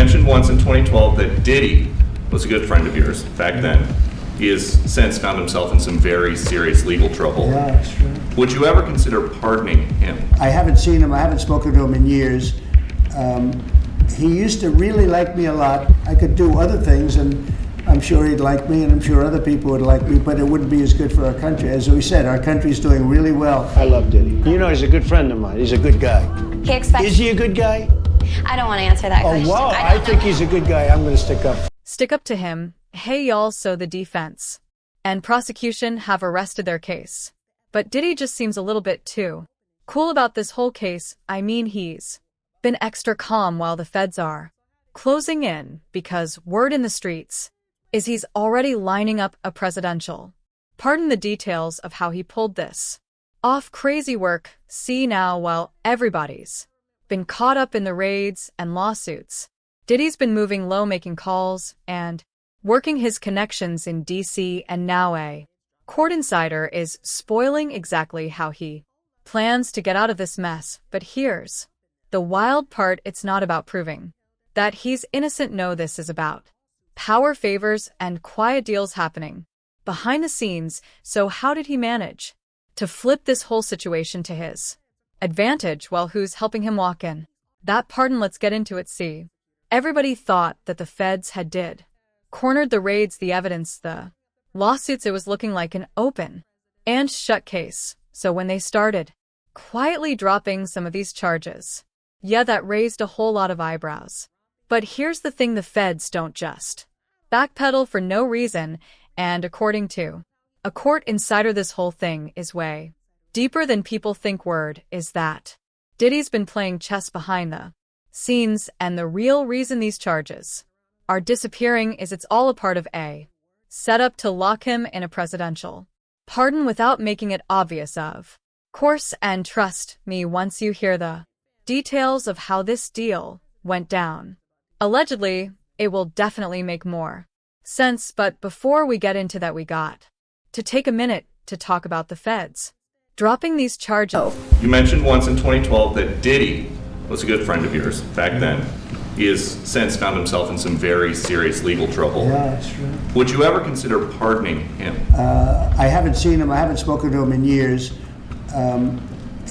mentioned once in 2012 that Diddy was a good friend of yours back then. He has since found himself in some very serious legal trouble. Yeah, that's true. Would you ever consider pardoning him? I haven't seen him. I haven't spoken to him in years. He used to really like me a lot. I could do other things, and I'm sure he'd like me, and I'm sure other people would like me, but it wouldn't be as good for our country. As we said, our country's doing really well. I love Diddy. You know, he's a good friend of mine. He's a good guy. He expects. Is he a good guy? I don't want to answer that question. Oh, wow. I think he's a good guy. I'm going to stick up. Stick up to him. Hey, y'all, so the defense and prosecution have arrested their case. But Diddy just seems a little bit too cool about this whole case. I mean, he's been extra calm while the feds are closing in because word in the streets is he's already lining up a presidential pardon. The details of how he pulled this off crazy work. See now, while everybody's been caught up in the raids and lawsuits, Diddy's been moving low, making calls and working his connections in DC, and now a court insider is spoiling exactly how he plans to get out of this mess. But here's the wild part. It's not about proving that he's innocent. No, this is about power favors and quiet deals happening behind the scenes. So how did he manage to flip this whole situation to his advantage? Well, who's helping him walk in that pardon? Let's get into it. See, everybody thought that the feds had cornered the raids, the evidence, the lawsuits. It was looking like an open and shut case. So when they started quietly dropping some of these charges, yeah, that raised a whole lot of eyebrows. But here's the thing, the feds don't just backpedal for no reason, and according to a court insider, this whole thing is way deeper than people think. Word is that Diddy's been playing chess behind the scenes, and the real reason these charges are disappearing is it's all a part of a setup to lock him in a presidential pardon without making it obvious, of course. And trust me, once you hear the details of how this deal went down, allegedly, it will definitely make more sense. But before we get into that, we got to take a minute to talk about the feds dropping these charges. You mentioned once in 2012 that Diddy was a good friend of yours back then. He has since found himself in some very serious legal trouble. Yeah, that's true. Would you ever consider pardoning him? I haven't seen him. I haven't spoken to him in years.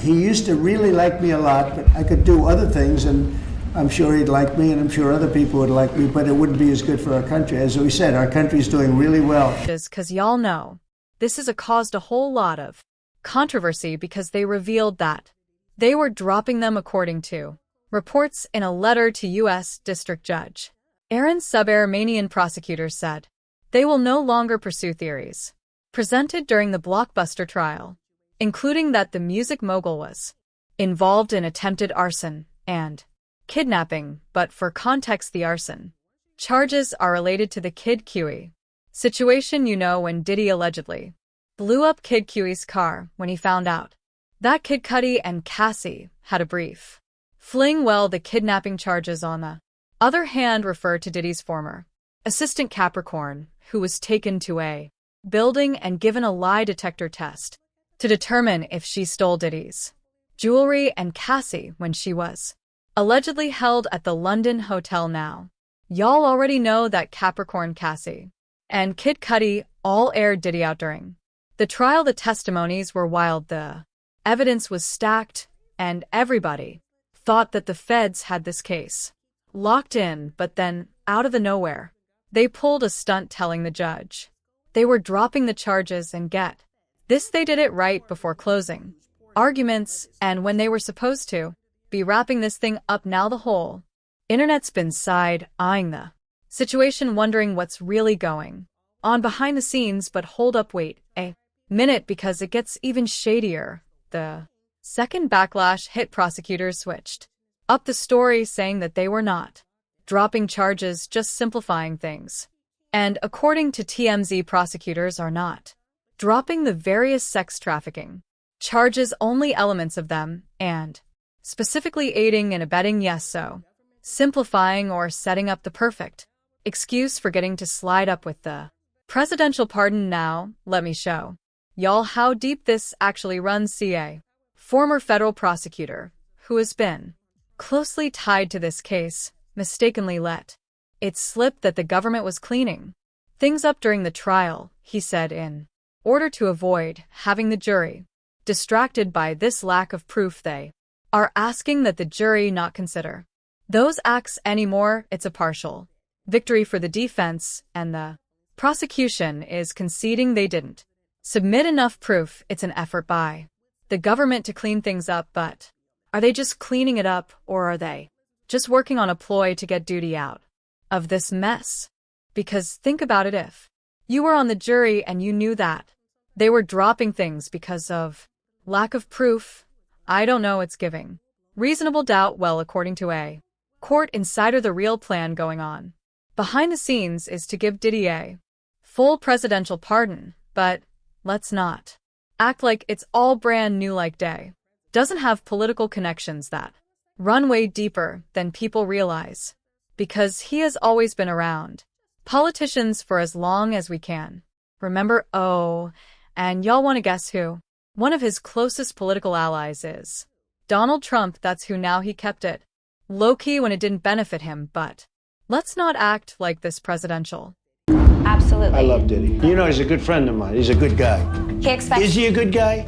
He used to really like me a lot, but I could do other things, and I'm sure he'd like me, and I'm sure other people would like me, but it wouldn't be as good for our country. As we said, our country's doing really well. Because y'all know, this has caused a whole lot of controversy because they revealed that they were dropping them, according to reports in a letter to U.S. District Judge Aaron Subramanian. Prosecutors said they will no longer pursue theories presented during the blockbuster trial, including that the music mogul was involved in attempted arson and kidnapping. But for context, the arson charges are related to the Kid Cudi situation. You know, when Diddy allegedly blew up Kid Cudi's car when he found out that Kid Cudi and Cassie had a brief fling. Well, the kidnapping charges, on the other hand, refer to Diddy's former assistant Capricorn, who was taken to a building and given a lie detector test to determine if she stole Diddy's jewelry and Cassie when she was allegedly held at the London hotel. Now, y'all already know that Capricorn, Cassie, and Kid Cudi all aired Diddy out during the trial. The testimonies were wild, the evidence was stacked, and everybody thought that the feds had this case locked in. But then, out of the nowhere, they pulled a stunt, telling the judge they were dropping the charges, and get this, they did it right before closing arguments, and when they were supposed to be wrapping this thing up. Now the whole internet's been side-eyeing the situation, wondering what's really going on behind the scenes. But hold up, wait a minute, because it gets even shadier. The second backlash hit, prosecutors switched up the story, saying that they were not dropping charges, just simplifying things. And according to TMZ, prosecutors are not dropping the various sex trafficking charges, only elements of them, and specifically aiding and abetting. Yes, so simplifying or setting up the perfect excuse for getting to slide up with the presidential pardon. Now, let me show y'all how deep this actually runs. CA, former federal prosecutor who has been closely tied to this case, mistakenly let it slip that the government was cleaning things up during the trial, he said, in order to avoid having the jury distracted by this lack of proof. They are asking that the jury not consider those acts anymore. It's a partial victory for the defense, and the prosecution is conceding they didn't submit enough proof. It's an effort by the government to clean things up, but are they just cleaning it up, or are they just working on a ploy to get Diddy out of this mess? Because think about it, if you were on the jury and you knew that they were dropping things because of lack of proof, I don't know, it's giving reasonable doubt. Well, according to a court insider, the real plan going on behind the scenes is to give Diddy a full presidential pardon, but let's not act like it's all brand new. Like Day doesn't have political connections that run way deeper than people realize, because he has always been around politicians for as long as we can remember. Oh, and y'all want to guess who one of his closest political allies is? Donald Trump. That's who. Now, he kept it low-key when it didn't benefit him, but let's not act like this presidential. Absolutely. I love Diddy. You know, he's a good friend of mine. He's a good guy. He expects. Is he a good guy?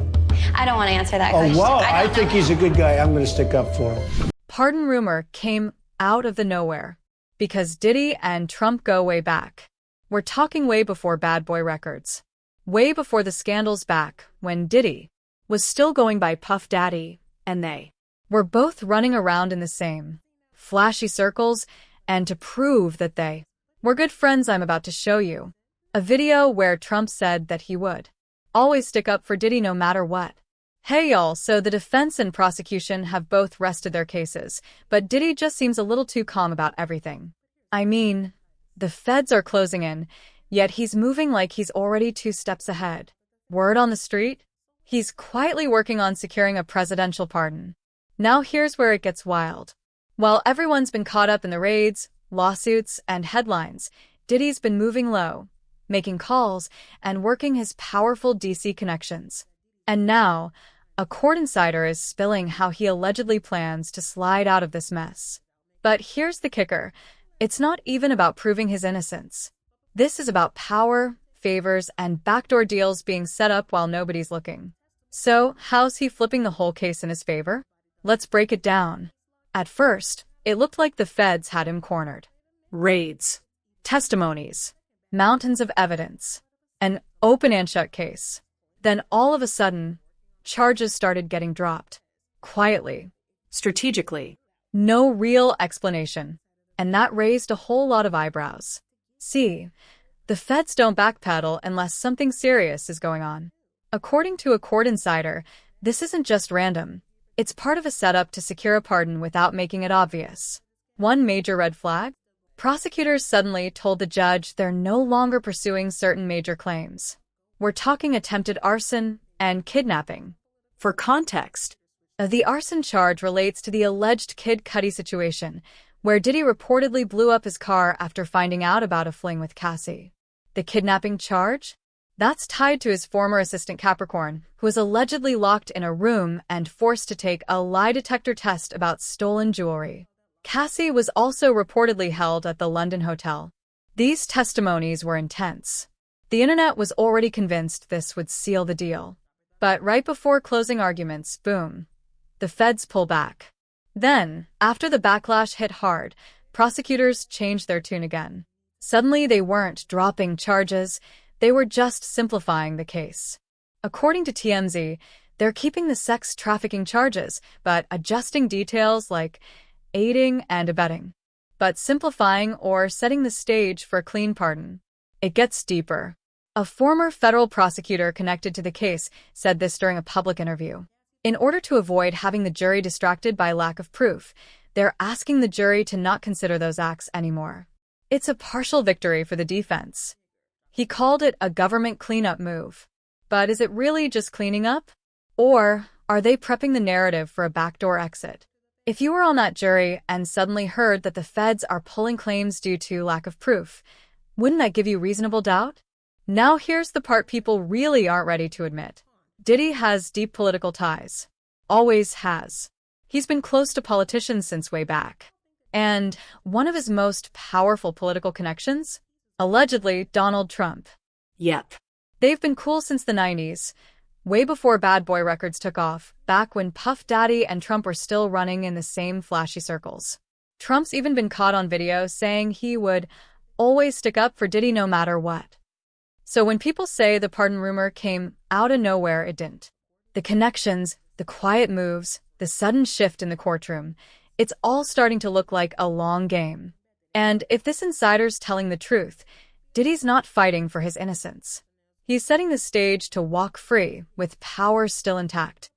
I don't want to answer that Oh, question. wow. I don't think know. he's a good guy. I'm going to stick up for him. Pardon rumor came out of the nowhere because Diddy and Trump go way back. We're talking way before Bad Boy Records. Way before the scandals, back when Diddy was still going by Puff Daddy, and they were both running around in the same flashy circles. And to prove that they were good friends, I'm about to show you a video where Trump said that he would always stick up for Diddy no matter what. Hey y'all, so the defense and prosecution have both rested their cases, but Diddy just seems a little too calm about everything. I mean, the feds are closing in, yet he's moving like he's already 2 steps ahead. Word on the street? He's quietly working on securing a presidential pardon. Now here's where it gets wild. While everyone's been caught up in the raids, lawsuits, and headlines, Diddy's been moving low, making calls, and working his powerful DC connections. And now, a court insider is spilling how he allegedly plans to slide out of this mess. But here's the kicker. It's not even about proving his innocence. This is about power, favors, and backdoor deals being set up while nobody's looking. So, how's he flipping the whole case in his favor? Let's break it down. At first, it looked like the feds had him cornered. Raids, testimonies, mountains of evidence, an open and shut case. Then all of a sudden, charges started getting dropped. Quietly, strategically. No real explanation. And that raised a whole lot of eyebrows. See, the feds don't backpedal unless something serious is going on. According to a court insider, this isn't just random. It's part of a setup to secure a pardon without making it obvious. One major red flag? Prosecutors suddenly told the judge they're no longer pursuing certain major claims. We're talking attempted arson and kidnapping. For context, the arson charge relates to the alleged Kid Cudi situation, where Diddy reportedly blew up his car after finding out about a fling with Cassie. The kidnapping charge? That's tied to his former assistant Capricorn, who was allegedly locked in a room and forced to take a lie detector test about stolen jewelry. Cassie was also reportedly held at the London hotel. These testimonies were intense. The internet was already convinced this would seal the deal. But right before closing arguments, boom, the feds pull back. Then, after the backlash hit hard, prosecutors changed their tune again. Suddenly, they weren't dropping charges. They were just simplifying the case. According to TMZ, they're keeping the sex trafficking charges, but adjusting details like aiding and abetting, but simplifying or setting the stage for a clean pardon. It gets deeper. A former federal prosecutor connected to the case said this during a public interview. In order to avoid having the jury distracted by lack of proof, they're asking the jury to not consider those acts anymore. It's a partial victory for the defense. He called it a government cleanup move. But is it really just cleaning up? Or are they prepping the narrative for a backdoor exit? If you were on that jury and suddenly heard that the feds are pulling claims due to lack of proof, wouldn't that give you reasonable doubt? Now here's the part people really aren't ready to admit. Diddy has deep political ties. Always has. He's been close to politicians since way back. And one of his most powerful political connections? Allegedly, Donald Trump. Yep. They've been cool since the 90s, way before Bad Boy Records took off, back when Puff Daddy and Trump were still running in the same flashy circles. Trump's even been caught on video saying he would always stick up for Diddy no matter what. So when people say the pardon rumor came out of nowhere, it didn't. The connections, the quiet moves, the sudden shift in the courtroom, it's all starting to look like a long game. And if this insider's telling the truth, Diddy's not fighting for his innocence. He's setting the stage to walk free with power still intact.